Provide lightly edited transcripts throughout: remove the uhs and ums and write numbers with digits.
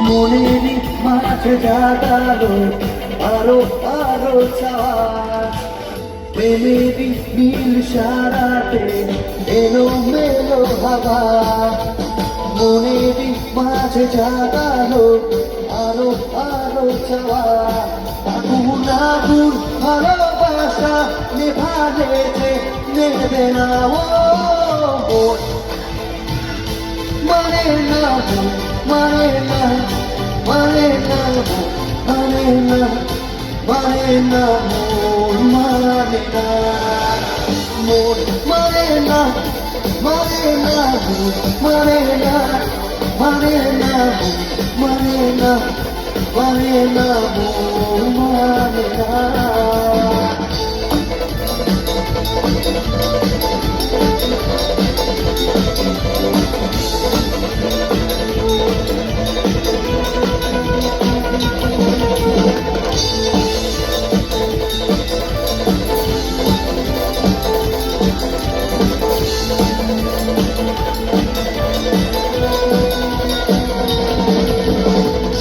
মনেরই মাঝে জাগালো আরো আরো চাওয়া, প্রেমেরই নীল সারাতে এলো মেলো হাওয়া। মনেরই মাঝে জাগালো আরো আরো চাওয়া, আগুন আগুন ভালোবাসা নেভালে যে নেবে না ও মন। মানে না মানে না মানে না মানে না মানে না মন মানে না মন মানে না মানে না মানে না মানে না মানে না মানে না মন মানে না।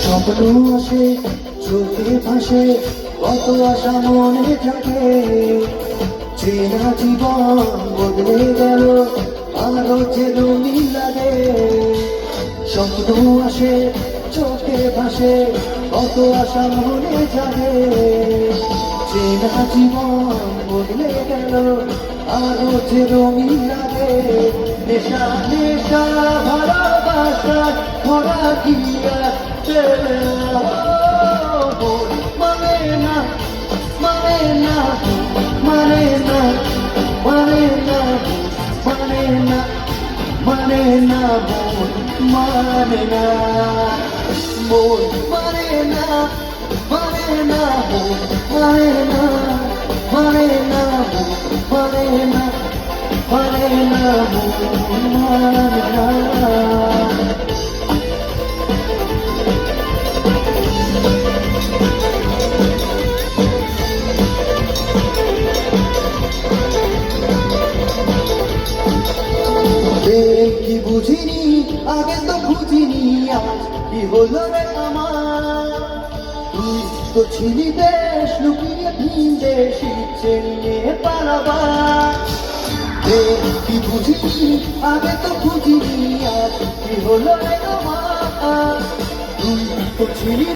স্বপ্ন আসে চোখে ভাসে কত আশা মনে থাকে, চেনা জীবন বদলে গেল আরো যে রঙিন লাগে। স্বপ্ন আসে চোখে ভাসে কত আশা মনে জাগে, চেনা জীবন বদলে গেল আরো যে রঙিন লাগে। নেশা নেশা ভালোবাসা ভরা দিয়া মানে না মানে না মানে না মানে না মানে না মানে না মানে না মন মানে না মানে না মানে না মানে না মানে না মানে না মানে না। কি বুঝিনি আগে তো বুঝিনি আজ কি হলো রে আমার, তুই তো ছিলি বেশ লুকিয়ে ভিন দেশ ইচ্ছে নিয়ে পালাবা। কি বুঝিনি আগে তো বুঝিনি আজ কি হলো রে আমার, তুই তো ছিলি